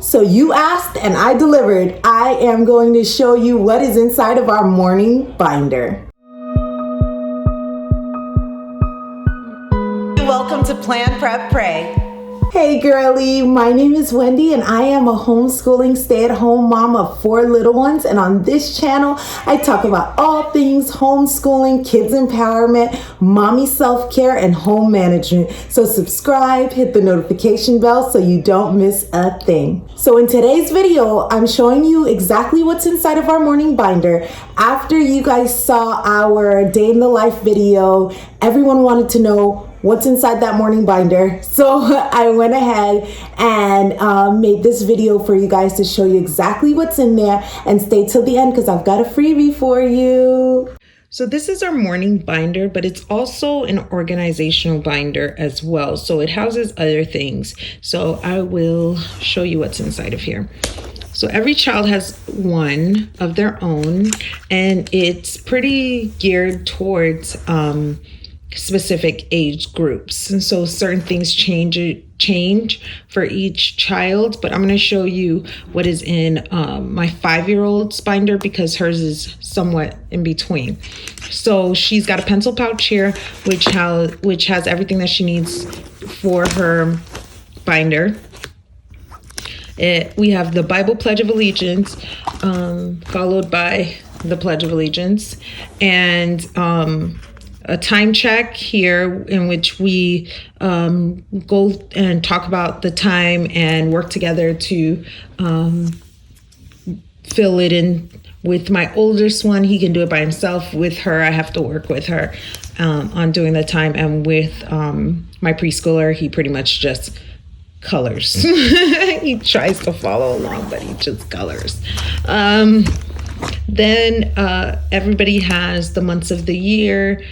So you asked and I delivered. I am going to show you what is inside of our morning binder. Welcome to Plan, Prep, Pray. Hey girlie, my name is Wendy and I am a homeschooling stay-at-home mom of 4 little ones, and on this channel I talk about all things homeschooling, kids empowerment, mommy self-care, and home management. So subscribe, hit the notification bell so you don't miss a thing. So in today's video, I'm showing you exactly what's inside of our morning binder. After you guys saw our day in the life video, everyone wanted to know what's inside that morning binder. So I went ahead and made this video for you guys to show you exactly what's in there, and stay till the end because I've got a freebie for you. So this is our morning binder, but it's also an organizational binder as well. So it houses other things. So I will show you what's inside of here. So every child has one of their own, and it's pretty geared towards specific age groups, and so certain things change for each child. But I'm going to show you what is in my 5-year-old's binder because hers is somewhat in between. So she's got a pencil pouch here which has everything that she needs for her binder. We have the Bible Pledge of Allegiance, followed by the Pledge of Allegiance, and a time check here in which we go and talk about the time and work together to fill it in. With my oldest one, he can do it by himself. With her, I have to work with her on doing the time. And with my preschooler, he pretty much just colors. He tries to follow along, but he just colors. Then everybody has the months of the year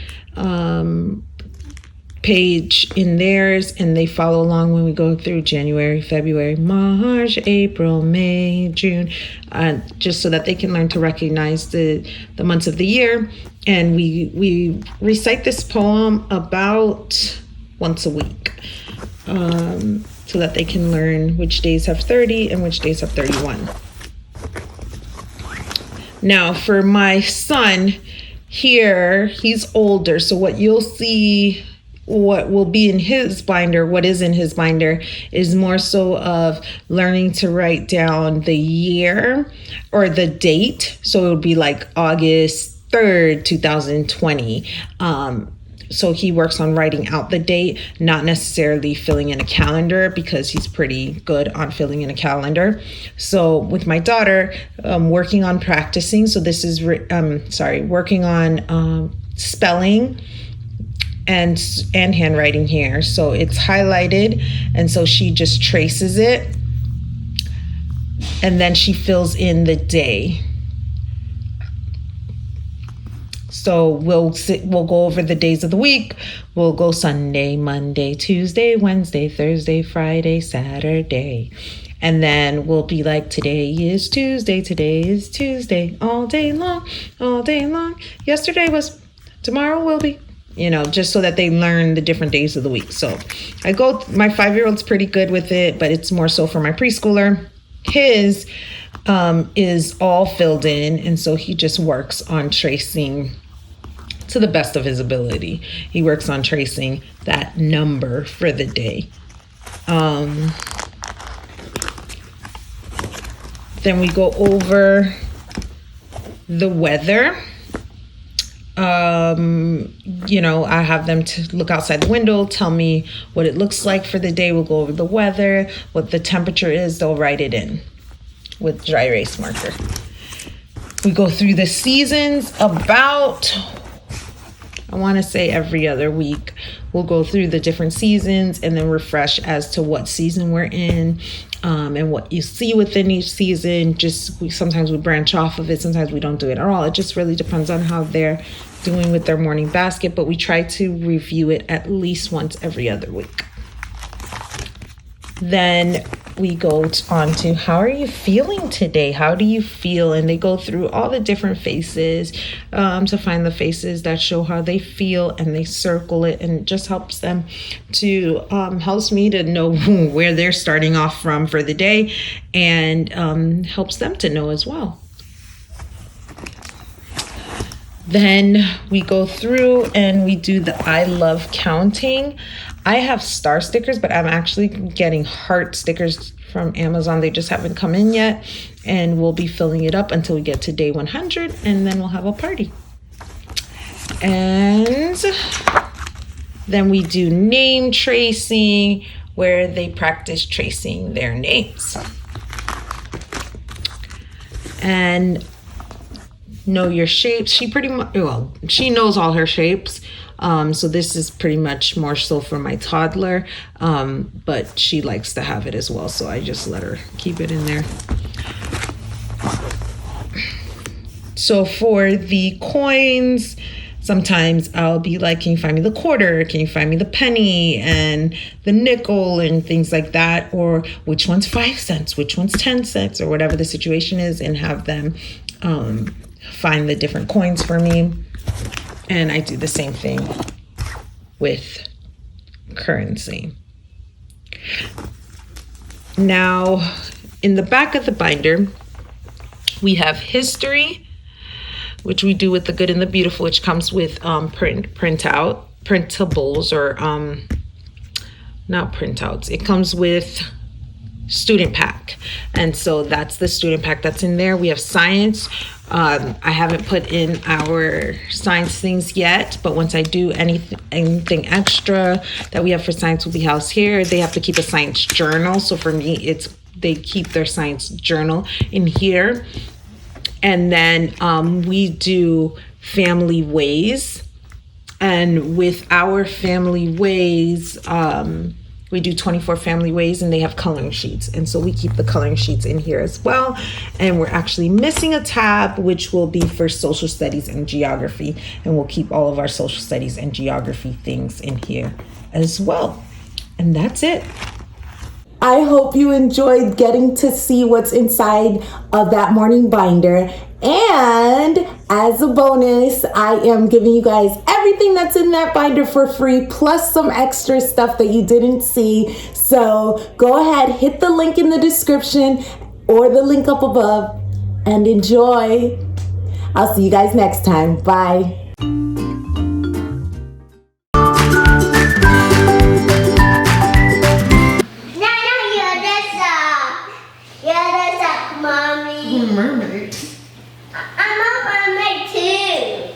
page in theirs, and they follow along when we go through January, February, March, April, May, June, just so that they can learn to recognize the months of the year. And we recite this poem about once a week, so that they can learn which days have 30 and which days have 31. Now for my son here, he's older, so what you'll see, what will be in his binder, what is in his binder is more so of learning to write down the year or the date. So it would be like August 3rd, 2020. So he works on writing out the date, not necessarily filling in a calendar, because he's pretty good on filling in a calendar. So with my daughter, working on practicing. So this is, working on spelling and handwriting here. So it's highlighted, and so she just traces it, and then she fills in the day. So we'll go over the days of the week. We'll go Sunday, Monday, Tuesday, Wednesday, Thursday, Friday, Saturday. And then we'll be like, today is Tuesday, all day long, all day long. Yesterday was, tomorrow will be, just so that they learn the different days of the week. So my 5-year-old's pretty good with it, but it's more so for my preschooler. His is all filled in, and so he just works on tracing to the best of his ability. He works on tracing that number for the day. Then we go over the weather. I have them to look outside the window, tell me what it looks like for the day. We'll go over the weather, what the temperature is. They'll write it in with dry erase marker. We go through the seasons about, I want to say every other week. We'll go through the different seasons and then refresh as to what season we're in, and what you see within each season. Sometimes we branch off of it, sometimes we don't do it at all. It just really depends on how they're doing with their morning basket, but we try to review it at least once every other week. Then we go on to how are you feeling today? How do you feel? And they go through all the different faces to find the faces that show how they feel, and they circle it, and it just helps them to helps me to know where they're starting off from for the day, and helps them to know as well. Then we go through and we do the I love counting. I have star stickers, but I'm actually getting heart stickers from Amazon. They just haven't come in yet. And we'll be filling it up until we get to day 100, and then we'll have a party. And then we do name tracing, where they practice tracing their names. And know your shapes. She knows all her shapes. So this is pretty much more so for my toddler, but she likes to have it as well. So I just let her keep it in there. So for the coins, sometimes I'll be like, can you find me the quarter? Can you find me the penny and the nickel and things like that? Or which one's 5 cents? Which one's 10 cents? Or whatever the situation is, and have them find the different coins for me. And I do the same thing with currency. Now, in the back of the binder, we have history, which we do with the good and the beautiful, which comes with printables, or not printouts. It comes with student pack, and so that's the student pack that's in there. We have science. I haven't put in our science things yet, but once I do anything extra that we have for science will be housed here. They have to keep a science journal, so for me they keep their science journal in here. And then we do family ways, and with our family ways, we do 24 family ways, and they have coloring sheets. And so we keep the coloring sheets in here as well. And we're actually missing a tab, which will be for social studies and geography. And we'll keep all of our social studies and geography things in here as well. And that's it. I hope you enjoyed getting to see what's inside of that morning binder. And as a bonus, I am giving you guys everything that's in that binder for free, plus some extra stuff that you didn't see. So go ahead, hit the link in the description or the link up above, and enjoy. I'll see you guys next time. Bye.